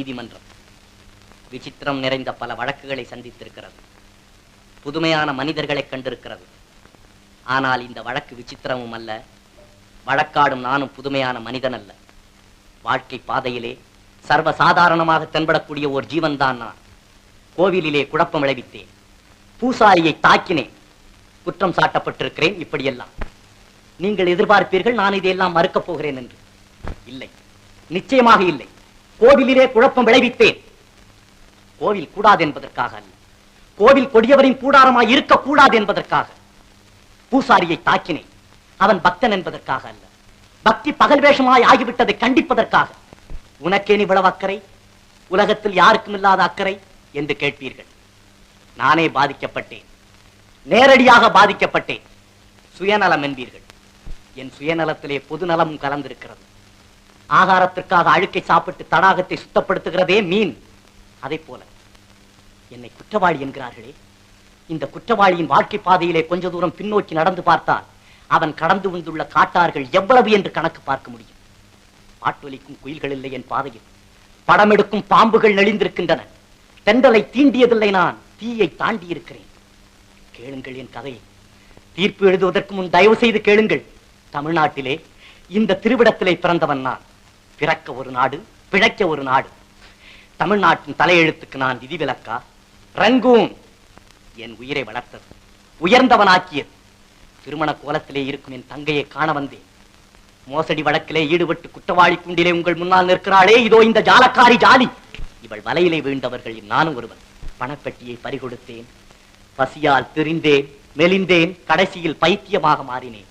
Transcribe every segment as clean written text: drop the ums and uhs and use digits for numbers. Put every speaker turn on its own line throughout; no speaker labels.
நீதிமன்றம் விசித்திரம் நிறைந்த பல வழக்குகளை சந்தித்திருக்கிறது. புதுமையான மனிதர்களை கண்டிருக்கிறது. ஆனால் இந்த வழக்கு விசித்திரமும் அல்ல, வழக்காடும் நானும் புதுமையான மனிதன் அல்ல. வாழ்க்கை பாதையிலே சர்வ சாதாரணமாக தென்படக்கூடிய ஒரு ஜீவன் தான் நான். கோவிலிலே குழப்பம் விளைவித்தேன், பூசாரியை தாக்கினேன், குற்றம் சாட்டப்பட்டிருக்கிறேன். இப்படியெல்லாம் நீங்கள் எதிர்பார்ப்பீர்கள் நான் இதையெல்லாம் மறுக்கப் போகிறேன் என்று. இல்லை, நிச்சயமாக இல்லை. கோவிலிலே குழப்பம் விளைவித்தேன். கோவில் கூடாது என்பதற்காக அல்ல, கோவில் கொடியவரின் கூடாரமாய் இருக்கக்கூடாது என்பதற்காக. பூசாரியை தாக்கினேன், அவன் பக்தன் என்பதற்காக அல்ல, பக்தி பகல் வேஷமாய் ஆகிவிட்டதை கண்டிப்பதற்காக. உனக்கேன் இவ்வளவு அக்கறை? உலகத்தில் யாருக்கும் இல்லாத அக்கறை என்று கேட்பீர்கள். நானே பாதிக்கப்பட்டேன், நேரடியாக பாதிக்கப்பட்டேன். சுயநலம் என்பீர்கள். என் சுயநலத்திலே பொது நலமும் கலந்திருக்கிறது. ஆகாரத்திற்காக அழுக்கை சாப்பிட்டு தடாகத்தை சுத்தப்படுத்துகிறதே மீன், அதை போல என்னை குற்றவாளி என்கிறார்களே. இந்த குற்றவாளியின் வாழ்க்கை பாதையிலே கொஞ்ச தூரம் பின்னோக்கி நடந்து பார்த்தால் அவன் கடந்து வந்துள்ள காட்டார்கள் எவ்வளவு என்று கணக்கு பார்க்க முடியும். பாட்டொலிக்கும் குயில்கள் இல்லை என் பாதையில், படம் எடுக்கும் பாம்புகள் நெளிந்திருக்கின்றன. தென்றலை தீண்டியதில்லை, நான் தீயை தாண்டி இருக்கிறேன். கேளுங்கள் என் கதையை. தீர்ப்பு எழுதுவதற்கு முன் தயவு செய்து கேளுங்கள். தமிழ்நாட்டிலே இந்த திருவிடத்திலே பிறந்தவன் நான். பிறக்க ஒரு நாடு, பிழைக்க ஒரு நாடு. தமிழ்நாட்டின் தலையெழுத்துக்கு நான் விதிவிலக்கா? ரங்கூன் என் உயிரை வளர்த்தது, உயர்ந்தவனாக்கியது. திருமண கோலத்திலே இருக்கும் என் தங்கையை காண வந்தேன். மோசடி வழக்கிலே ஈடுபட்டு குற்றவாளி குண்டிலே உங்கள் முன்னால் நிற்கிறாளே, இதோ இந்த ஜாலக்காரி ஜாலி. இவள் வலையிலே வீழ்ந்தவர்கள் நானும் ஒருவன். பணப்பெட்டியை பறிகொடுத்தேன், பசியால் திரிந்தேன், மெலிந்தேன், கடைசியில் பைத்தியமாக மாறினேன்.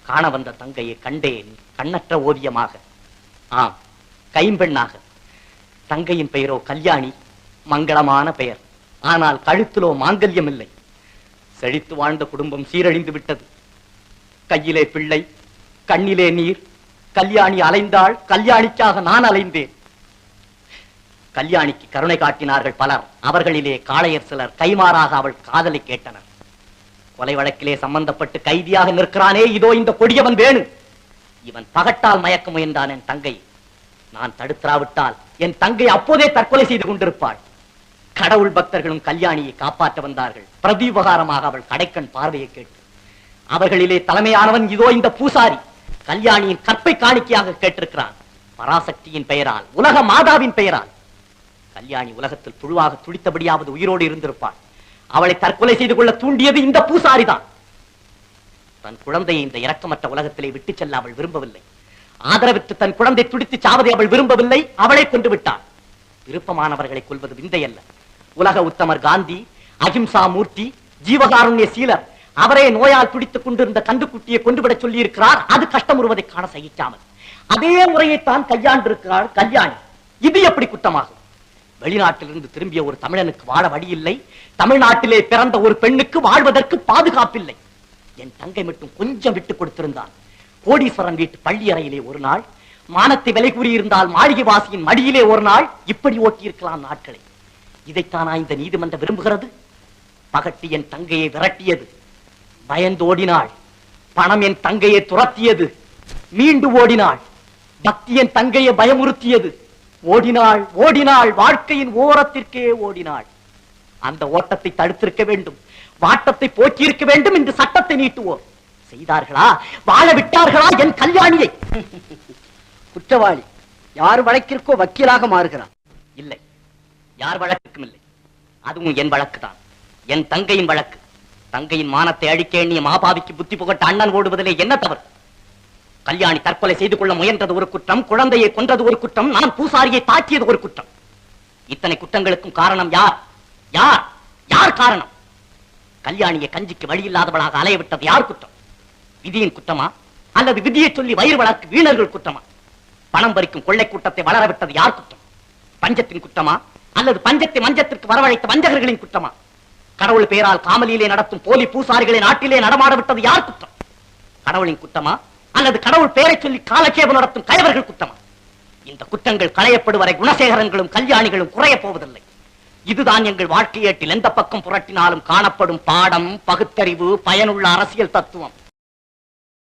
காண வந்த தங்கையை கண்டேன் கண்ணற்ற ஓவியமாக, ஆம், கைம்பெண்ணாக. தங்கையின் பெயரோ கல்யாணி, மங்களமான பெயர். ஆனால் கழுத்திலோ மாங்கல்யம் இல்லை. செழித்து வாழ்ந்த குடும்பம் சீரழிந்து விட்டது. கையிலே பிள்ளை, கண்ணிலே நீர். கல்யாணி அலைந்தாள், கல்யாணிக்காக நான் அலைந்தேன். கல்யாணிக்கு கருணை காட்டினார்கள் பலர். அவர்களிலே காளையர் சிலர் கைமாறாக அவள் காதலை கேட்டனர். கொலை வழக்கிலே சம்பந்தப்பட்டு கைதியாக நிற்கிறானே, இதோ இந்த கொடியவன் வேணு. இவன் பகட்டால் மயக்க முயன்றான் என் தங்கை. நான் தடுத்தாவிட்டால் என் தங்கை அப்போதே தற்கொலை செய்து கொண்டிருப்பாள். கடவுள் பக்தர்களும் கல்யாணியை காப்பாற்ற வந்தார்கள். பிரதிபகாரமாக அவள் கடைக்கண் பார்வையை கேட்டு. அவர்களிலே தலைமையானவன் இதோ இந்த பூசாரி. கல்யாணியின் கற்பை காணிக்கையாக கேட்டிருக்கிறான். பராசக்தியின் பெயரால், உலக மாதாவின் பெயரால். கல்யாணி உலகத்தில் புழுவாக துடித்தபடியாவது உயிரோடு இருந்திருப்பாள். அவளை தற்கொலை செய்து கொள்ள தூண்டியது இந்த பூசாரிதான். தன் குழந்தையை இந்த இரக்கமற்ற உலகத்திலே விட்டு செல்ல அவள் விரும்பவில்லை. ஆதரவிட்டு தன் குழந்தை துடித்து சாவதை அவள் விரும்பவில்லை. அவளை கொண்டு விட்டாள். விருப்பமானவர்களை கொல்வது விந்தை அல்ல. உலக உத்தமர் காந்தி, அகிம்சா மூர்த்தி, ஜீவகாருண்ய சீலர் அவரே நோயால் துடித்துக் கொண்டிருந்த கண்டுக்குட்டியை கொண்டுவிட சொல்லி இருக்கிறார். அது கஷ்டம் உருவதை காண சகிக்காமல் அதே முறையைத்தான் கையாண்டிருக்கிறாள் கல்யாணி. இது எப்படி குற்றமாகும்? வெளிநாட்டிலிருந்து திரும்பிய ஒரு தமிழனுக்கு வாழ வழி இல்லை. தமிழ்நாட்டிலே பிறந்த ஒரு பெண்ணுக்கு வாழ்வதற்கு பாதுகாப்பில்லை. என் தங்கை மட்டும் கொஞ்சம் விட்டுக் கொடுத்திருந்தான். கோடீஸ்வரன் வீட்டு பள்ளி அறையிலே ஒரு நாள், மானத்தை விலை கூறியிருந்தால் மாளிகை வாசியின் மடியிலே ஒரு நாள். இப்படி ஓட்டியிருக்கலாம் நாட்களை. இதைத்தானா இந்த நீதிமன்றம் விரும்புகிறது? பகட்டி என் தங்கையை விரட்டியது. பயந்து ஓடினாள். பணம் என் தங்கையை துரத்தியது. மீண்டு ஓடினாள். பக்தி என் தங்கையை பயமுறுத்தியது. ஓடினாள், ஓடினாள், வாழ்க்கையின் ஓரத்திற்கே ஓடினாள். அந்த ஓட்டத்தை தடுத்திருக்க வேண்டும், வாட்டத்தை போக்கியிருக்க வேண்டும் என்று சட்டத்தை நீட்டுவோம். செய்தார்களா? வாழ விட்டார்களா என் கல்யாணியை?
குற்றவாளி யார் வழக்கிற்கோ வக்கீலாக மாறுகிறான்.
இல்லை, யார் வழக்குக்கும் இல்லை. அதுவும் என் வழக்கு தான், என் தங்கையின் வழக்கு. தங்கையின் மானத்தை அழிக்க எண்ணிய மாபாவிக்கு புத்தி புகட்ட அண்ணன் ஓடுவதிலே என்ன தவறு? கல்யாணி தற்கொலை செய்து கொள்ள முயன்றது ஒரு குற்றம், குழந்தையை கொன்றது ஒரு குற்றம், நான் பூசாரியை தாக்கியது ஒரு குற்றம். இத்தனை குற்றங்களுக்கும் காரணம் யார்? யார் யார் காரணம்? கல்யாணியை கஞ்சிக்கு வழி இல்லாதவளாக அலைய விட்டது யார் குற்றம்? விதியின் குற்றமா அல்லது விதியை சொல்லி வயிறு வளர்க்கு வீணர்கள் குற்றமா? பணம் பறிக்கும் கொள்ளை கூட்டத்தை வளர விட்டது யார் குற்றம்? பஞ்சத்தின் குற்றமா அல்லது பஞ்சத்தை மஞ்சத்திற்கு வரவழைத்த வஞ்சகர்களின் குற்றமா? கடவுள் பெயரால் காமலியிலே நடத்தும் போலி பூசாரிகளை நாட்டிலே நடமாட விட்டது யார் குற்றம்? கடவுளின் குற்றமா அல்லது கடவுள் பெயரை சொல்லி காலட்சேபம் நடத்தும் கயவர்கள் குற்றமா? இந்த குற்றங்கள் களையப்படுவரை குணசேகரங்களும் கல்யாணிகளும் குறைய போவதில்லை. இதுதான் எங்கள் வாழ்க்கையேட்டில் எந்த பக்கம் புரட்டினாலும் காணப்படும் பாடம், பகுத்தறிவு, பயனுள்ள அரசியல் தத்துவம்.